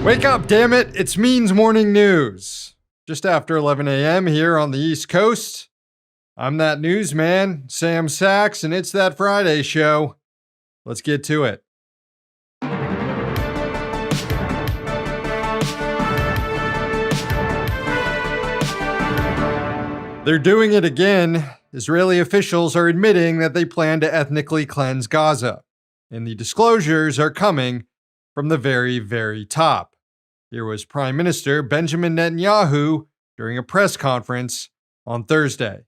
Wake up, damn it. It's Means Morning News. Just after 11 a.m. here on the East Coast. I'm that newsman, Sam Sachs, and it's that Friday show. Let's get to it. They're doing it again. Israeli officials are admitting that they plan to ethnically cleanse Gaza. And the disclosures are coming from the very, very top. Here was Prime Minister Benjamin Netanyahu during a press conference on Thursday.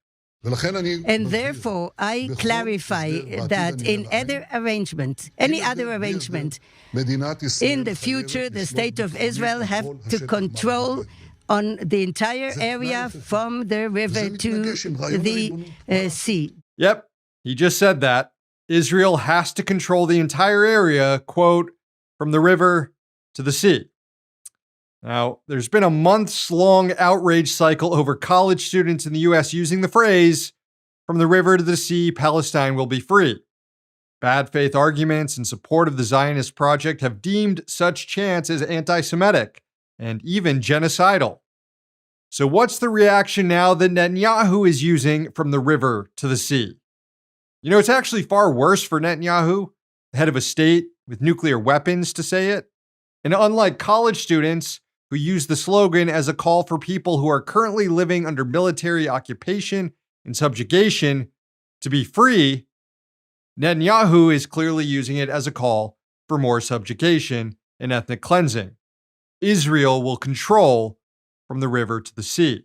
And therefore, I clarify that in any other arrangement, in the future, the State of Israel have to control on the entire area from the river to the sea. Yep, he just said that. Israel has to control the entire area, quote, from the river to the sea. Now, there's been a months-long outrage cycle over college students in the U.S. using the phrase, from the river to the sea, Palestine will be free. Bad faith arguments in support of the Zionist project have deemed such chants as anti-Semitic and even genocidal. So what's the reaction now that Netanyahu is using from the river to the sea? You know, it's actually far worse for Netanyahu, the head of a state with nuclear weapons, to say it. And unlike college students who use the slogan as a call for people who are currently living under military occupation and subjugation to be free, Netanyahu is clearly using it as a call for more subjugation and ethnic cleansing. Israel will control from the river to the sea.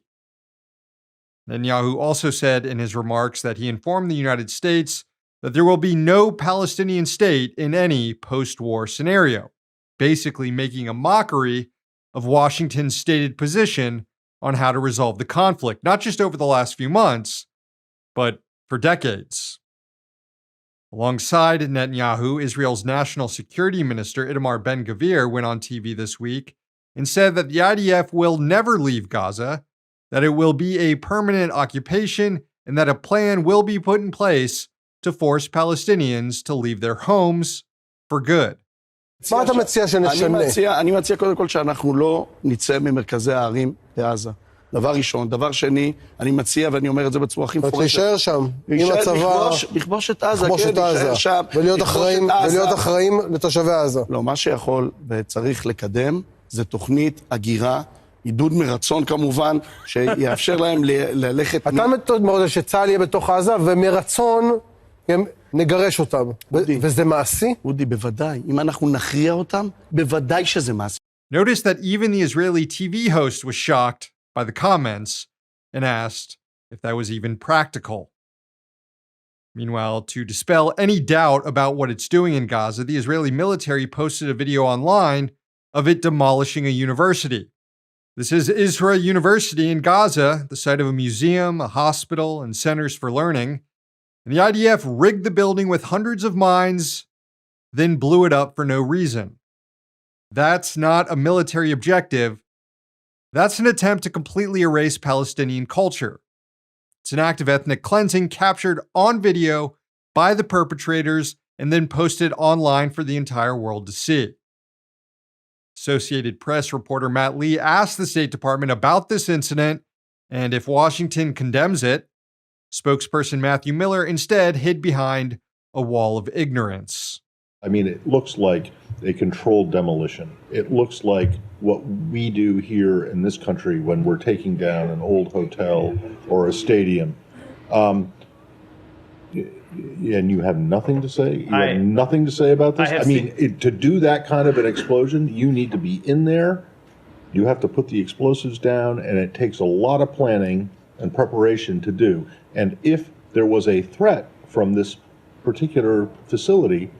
Netanyahu also said in his remarks that he informed the United States that there will be no Palestinian state in any post-war scenario, basically making a mockery of Washington's stated position on how to resolve the conflict, not just over the last few months, but for decades. Alongside Netanyahu, Israel's National Security Minister Itamar Ben-Gvir went on TV this week and said that the IDF will never leave Gaza, that it will be a permanent occupation, and that a plan will be put in place to force Palestinians to leave their homes for good. מה אתה מציע שנשנה? אני מציע קודם כל שאנחנו לא נצא ממרכזי הערים בעזה. דבר ראשון. דבר שני, אני מציע, ואני אומר את זה בצורה הכי מפורשת. להישאר שם. עם הצבא. לכבוש את עזה, כן, להישאר שם. ולהיות אחראים לתושבי עזה. לא, מה שיכול וצריך לקדם זה תוכנית הגירה, עידוד מרצון כמובן, שיאפשר להם ללכת... אתה מאוד שצה"ל יהיה בתוך עזה, ומרצון... נגרש אותם. וזה מעשי? אודי, בוודאי. אם אנחנו נכריע אותם, בוודאי שזה מעשי. Notice that even the Israeli TV host was shocked by the comments and asked if that was even practical. Meanwhile, to dispel any doubt about what it's doing in Gaza, the Israeli military posted a video online of it demolishing a university. This is Isra University in Gaza, the site of a museum, a hospital, and centers for learning. And the IDF rigged the building with hundreds of mines, then blew it up for no reason. That's not a military objective. That's an attempt to completely erase Palestinian culture. It's an act of ethnic cleansing captured on video by the perpetrators and then posted online for the entire world to see. Associated Press reporter Matt Lee asked the State Department about this incident and if Washington condemns it. Spokesperson Matthew Miller instead hid behind a wall of ignorance. I mean, it looks like a controlled demolition. It looks like what we do here in this country when we're taking down an old hotel or a stadium. And you have nothing to say? You have nothing to say about this? I mean, to do that kind of an explosion, you need to be in there. You have to put the explosives down, and it takes a lot of planning and preparation to do. And if there was a threat from this particular facility,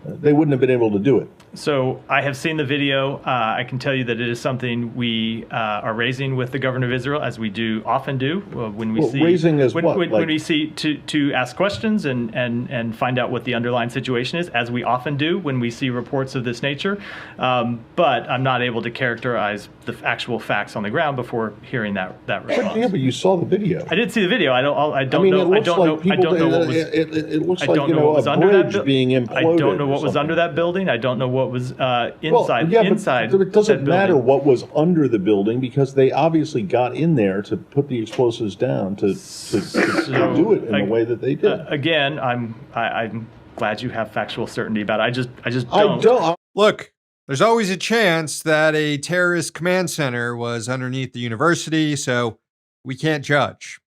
they wouldn't have been able to do it. So I have seen the video. I can tell you that it is something we are raising with the government of Israel, as we often do when we see raising as when, what? When we see to ask questions and find out what the underlying situation is, as we often do when we see reports of this nature. But I'm not able to characterize the actual facts on the ground before hearing that response. Yeah, but you saw the video. I did see the video. I don't know what was. It looks like a bridge being imploded. I don't know what was under that building. I don't know what what was inside. Well, yeah, inside. But it doesn't matter building. what was under the building because they obviously got in there to put the explosives down to do it in the way that they did. Again, I'm glad you have factual certainty about it. I just don't. Look, there's always a chance that a terrorist command center was underneath the university, so we can't judge.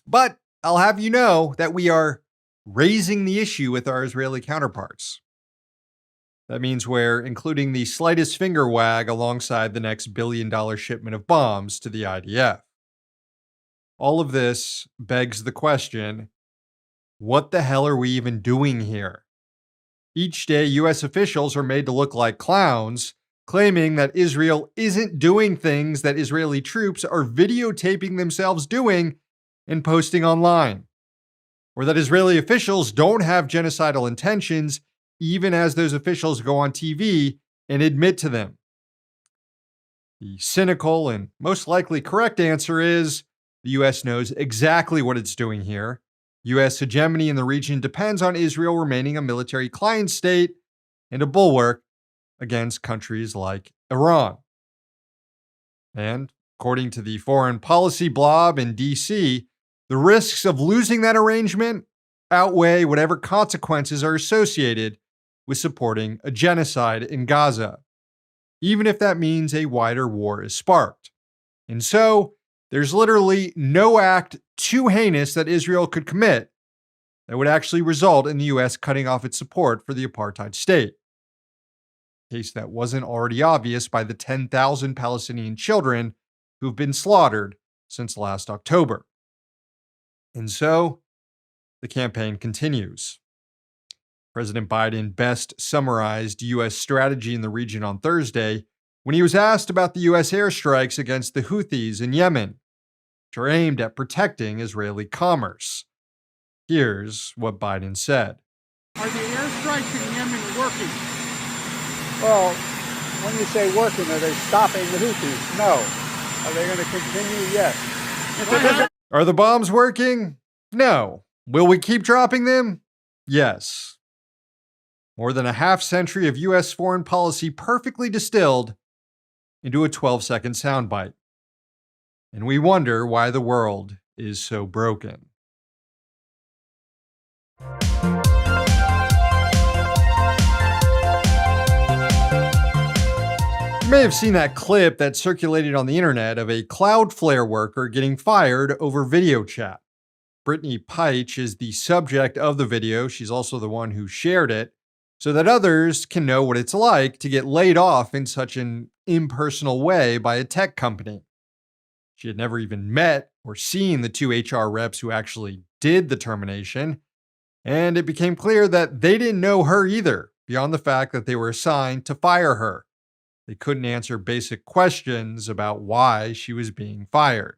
But I'll have you know that we are raising the issue with our Israeli counterparts. That means we're including the slightest finger wag alongside the next billion-dollar shipment of bombs to the IDF. All of this begs the question, what the hell are we even doing here? Each day, U.S. officials are made to look like clowns, claiming that Israel isn't doing things that Israeli troops are videotaping themselves doing and posting online, or that Israeli officials don't have genocidal intentions, even as those officials go on TV and admit to them. The cynical and most likely correct answer is the U.S. knows exactly what it's doing here. U.S. hegemony in the region depends on Israel remaining a military client state and a bulwark against countries like Iran. And according to the foreign policy blob in D.C., the risks of losing that arrangement outweigh whatever consequences are associated with supporting a genocide in Gaza, even if that means a wider war is sparked. And so, there's literally no act too heinous that Israel could commit that would actually result in the U.S. cutting off its support for the apartheid state. In case that wasn't already obvious by the 10,000 Palestinian children who've been slaughtered since last October. And so, the campaign continues. President Biden best summarized U.S. strategy in the region on Thursday when he was asked about the U.S. airstrikes against the Houthis in Yemen, which are aimed at protecting Israeli commerce. Here's what Biden said. Are the airstrikes in Yemen working? Well, when you say working, are they stopping the Houthis? No. Are they going to continue? Yes. Are the bombs working? No. Will we keep dropping them? Yes. More than a half century of U.S. foreign policy perfectly distilled into a 12-second soundbite. And we wonder why the world is so broken. You may have seen that clip that circulated on the internet of a Cloudflare worker getting fired over video chat. Brittany Peich is the subject of the video. She's also the one who shared it, so that others can know what it's like to get laid off in such an impersonal way by a tech company. She had never even met or seen the two HR reps who actually did the termination, and it became clear that they didn't know her either, beyond the fact that they were assigned to fire her. They couldn't answer basic questions about why she was being fired.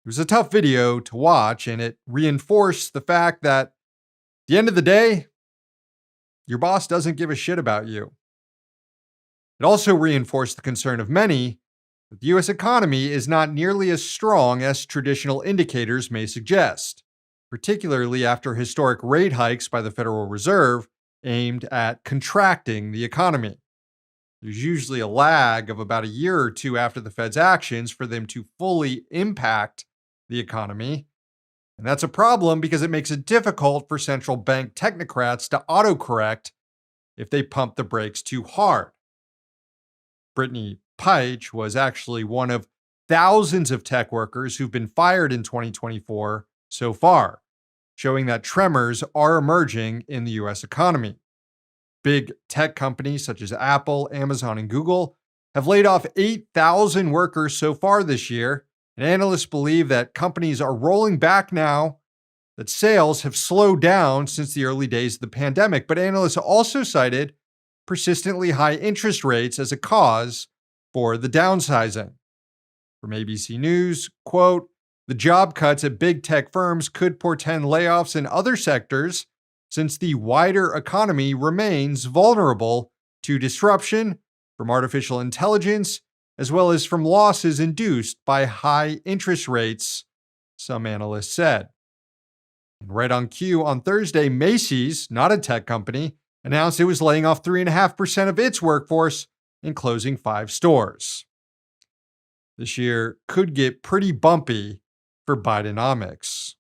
It was a tough video to watch, and it reinforced the fact that at the end of the day, your boss doesn't give a shit about you. It also reinforced the concern of many that the U.S. economy is not nearly as strong as traditional indicators may suggest, particularly after historic rate hikes by the Federal Reserve aimed at contracting the economy. There's usually a lag of about a year or two after the Fed's actions for them to fully impact the economy. And that's a problem because it makes it difficult for central bank technocrats to autocorrect if they pump the brakes too hard. Brittany Peich was actually one of thousands of tech workers who've been fired in 2024 so far, showing that tremors are emerging in the U.S. economy. Big tech companies such as Apple, Amazon, and Google have laid off 8,000 workers so far this year, and analysts believe that companies are rolling back now, that sales have slowed down since the early days of the pandemic. But analysts also cited persistently high interest rates as a cause for the downsizing. From ABC News, quote, "The job cuts at big tech firms could portend layoffs in other sectors since the wider economy remains vulnerable to disruption from artificial intelligence, as well as from losses induced by high interest rates," some analysts said. And right on cue on Thursday, Macy's, not a tech company, announced it was laying off 3.5% of its workforce and closing 5 stores. This year could get pretty bumpy for Bidenomics.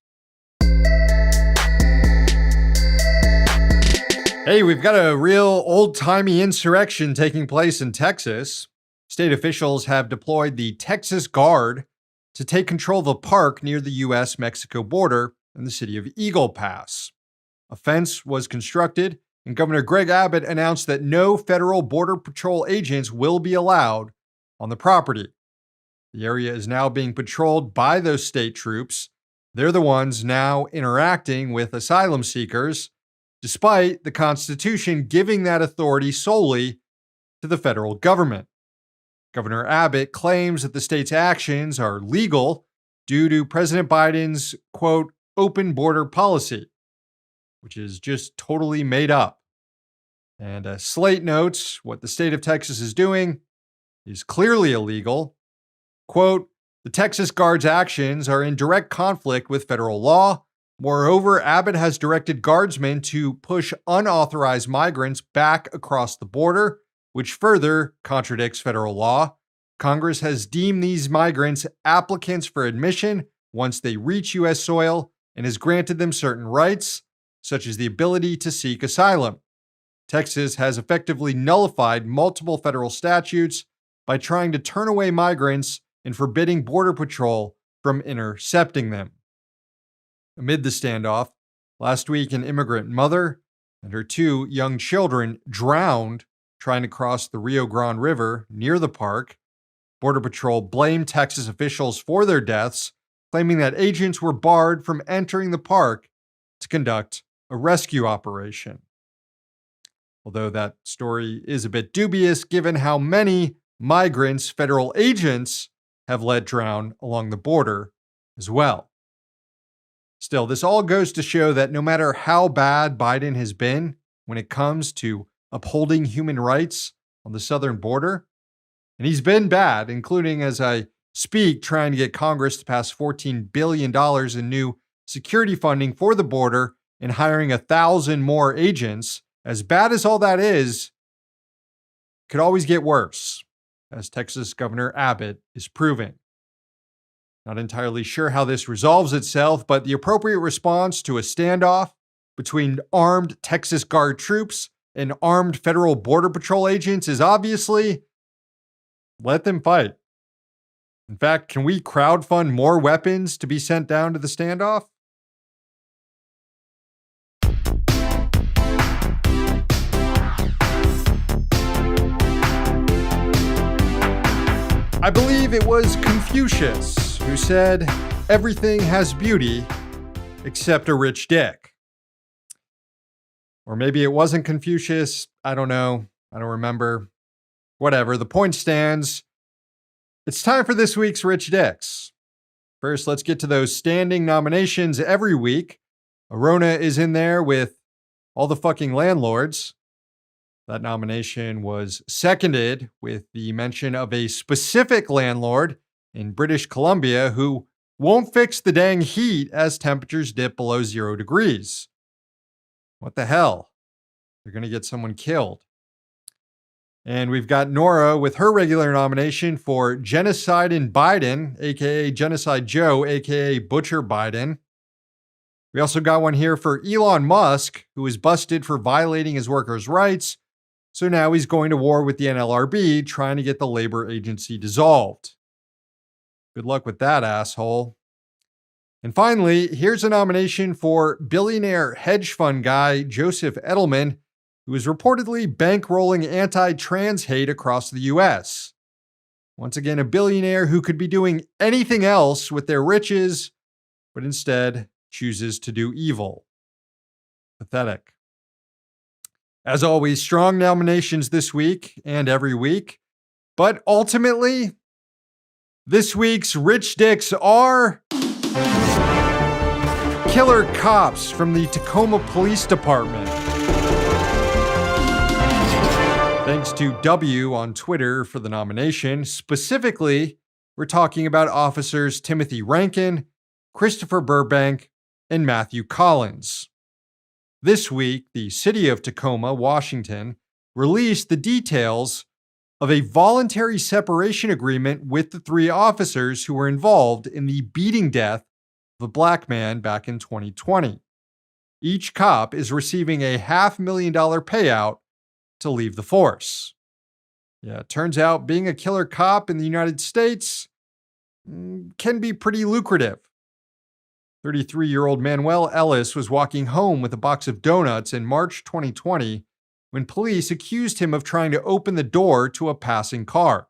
Hey, we've got a real old-timey insurrection taking place in Texas. State officials have deployed the Texas Guard to take control of a park near the U.S.-Mexico border in the city of Eagle Pass. A fence was constructed, and Governor Greg Abbott announced that no federal Border Patrol agents will be allowed on the property. The area is now being patrolled by those state troops. They're the ones now interacting with asylum seekers, despite the Constitution giving that authority solely to the federal government. Governor Abbott claims that the state's actions are legal due to President Biden's, quote, open border policy, which is just totally made up. And Slate notes what the state of Texas is doing is clearly illegal. Quote, the Texas Guard's actions are in direct conflict with federal law. Moreover, Abbott has directed guardsmen to push unauthorized migrants back across the border, which further contradicts federal law. Congress has deemed these migrants applicants for admission once they reach U.S. soil and has granted them certain rights, such as the ability to seek asylum. Texas has effectively nullified multiple federal statutes by trying to turn away migrants and forbidding Border Patrol from intercepting them. Amid the standoff, last week an immigrant mother and her 2 young children drowned trying to cross the Rio Grande River near the park. Border Patrol blamed Texas officials for their deaths, claiming that agents were barred from entering the park to conduct a rescue operation. Although that story is a bit dubious given how many migrants federal agents have let drown along the border as well. Still, this all goes to show that no matter how bad Biden has been when it comes to upholding human rights on the southern border, and he's been bad, including as I speak, trying to get Congress to pass $14 billion in new security funding for the border and hiring 1,000 more agents. As bad as all that is, it could always get worse, as Texas Governor Abbott is proving. Not entirely sure how this resolves itself, but the appropriate response to a standoff between armed Texas Guard troops and armed federal Border Patrol agents is obviously let them fight. In fact, can we crowdfund more weapons to be sent down to the standoff? I believe it was Confucius who said, everything has beauty except a rich dick. Or maybe it wasn't Confucius. I don't know. I don't remember. Whatever. The point stands. It's time for this week's Rich Dicks. First, let's get to those standing nominations every week. Arona is in there with all the fucking landlords. That nomination was seconded with the mention of a specific landlord in British Columbia who won't fix the dang heat as temperatures dip below 0 degrees. What the hell? They're going to get someone killed. And we've got Nora with her regular nomination for Genocide in Biden, aka Genocide Joe, aka Butcher Biden. We also got one here for Elon Musk, who was busted for violating his workers' rights. So now he's going to war with the NLRB, trying to get the labor agency dissolved. Good luck with that, asshole. And finally, here's a nomination for billionaire hedge fund guy Joseph Edelman, who is reportedly bankrolling anti-trans hate across the U.S. Once again, a billionaire who could be doing anything else with their riches, but instead chooses to do evil. Pathetic. As always, strong nominations this week and every week. But ultimately, this week's Rich Dicks are killer cops from the Tacoma Police Department. Thanks to W on Twitter for the nomination. Specifically, we're talking about officers Timothy Rankin, Christopher Burbank, and Matthew Collins. This week, the city of Tacoma, Washington, released the details of a voluntary separation agreement with the 3 officers who were involved in the beating death of a black man back in 2020. Each cop is receiving a $500,000 payout to leave the force. Yeah, it turns out being a killer cop in the United States can be pretty lucrative. 33-year-old Manuel Ellis was walking home with a box of donuts in March 2020 when police accused him of trying to open the door to a passing car.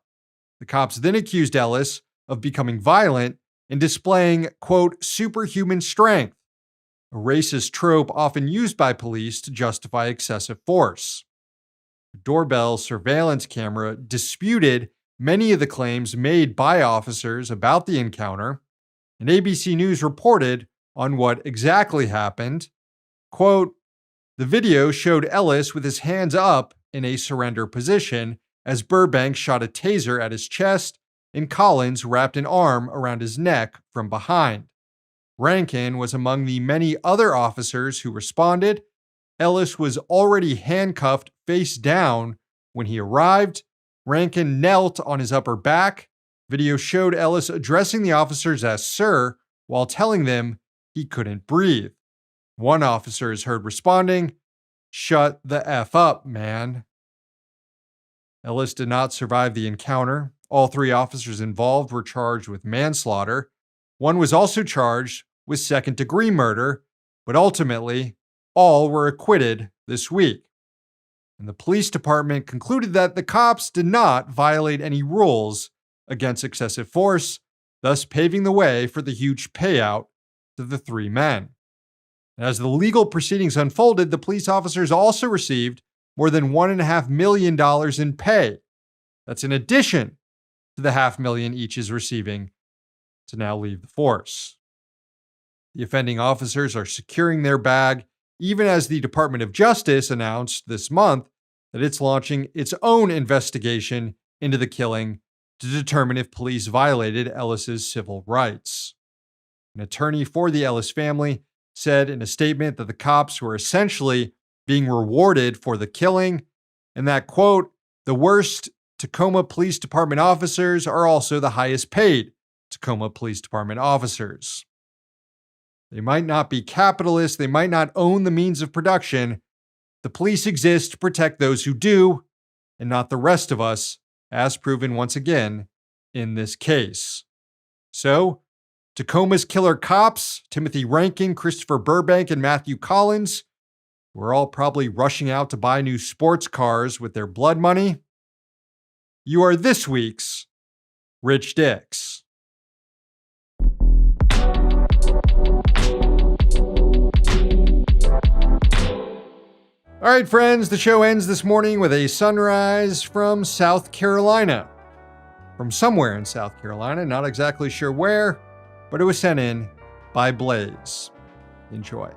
The cops then accused Ellis of becoming violent and displaying, quote, superhuman strength, a racist trope often used by police to justify excessive force. A doorbell surveillance camera disputed many of the claims made by officers about the encounter, and ABC News reported on what exactly happened. Quote, the video showed Ellis with his hands up in a surrender position as Burbank shot a taser at his chest and Collins wrapped an arm around his neck from behind. Rankin was among the many other officers who responded. Ellis was already handcuffed face down when he arrived. Rankin knelt on his upper back. Video showed Ellis addressing the officers as sir while telling them he couldn't breathe. One officer is heard responding, "Shut the F up, man." Ellis did not survive the encounter. All 3 officers involved were charged with manslaughter. One was also charged with second-degree murder, but ultimately, all were acquitted this week. And the police department concluded that the cops did not violate any rules against excessive force, thus paving the way for the huge payout to the 3 men. As the legal proceedings unfolded, the police officers also received more than $1.5 million in pay. That's in addition to the $500,000 each is receiving to now leave the force. The offending officers are securing their bag, even as the Department of Justice announced this month that it's launching its own investigation into the killing to determine if police violated Ellis's civil rights. An attorney for the Ellis family said in a statement that the cops were essentially being rewarded for the killing and that, quote, the worst Tacoma Police Department officers are also the highest paid Tacoma Police Department officers. They might not be capitalists, they might not own the means of production. The police exist to protect those who do, and not the rest of us, as proven once again in this case. So, Tacoma's killer cops, Timothy Rankin, Christopher Burbank, and Matthew Collins, were all probably rushing out to buy new sports cars with their blood money. You are this week's Rich Dicks. All right, friends, the show ends this morning with a sunrise from South Carolina. From somewhere in South Carolina, not exactly sure where, but it was sent in by Blaze. Enjoy.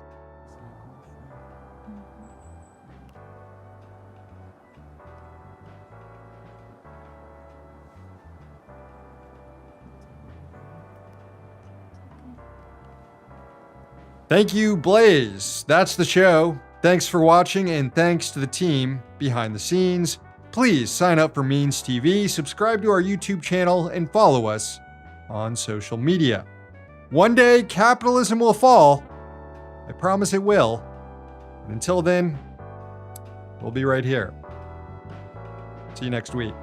Thank you, Blaze. That's the show. Thanks for watching, and thanks to the team behind the scenes. Please sign up for Means TV, subscribe to our YouTube channel, and follow us on social media. One day, capitalism will fall. I promise it will. And until then, we'll be right here. See you next week.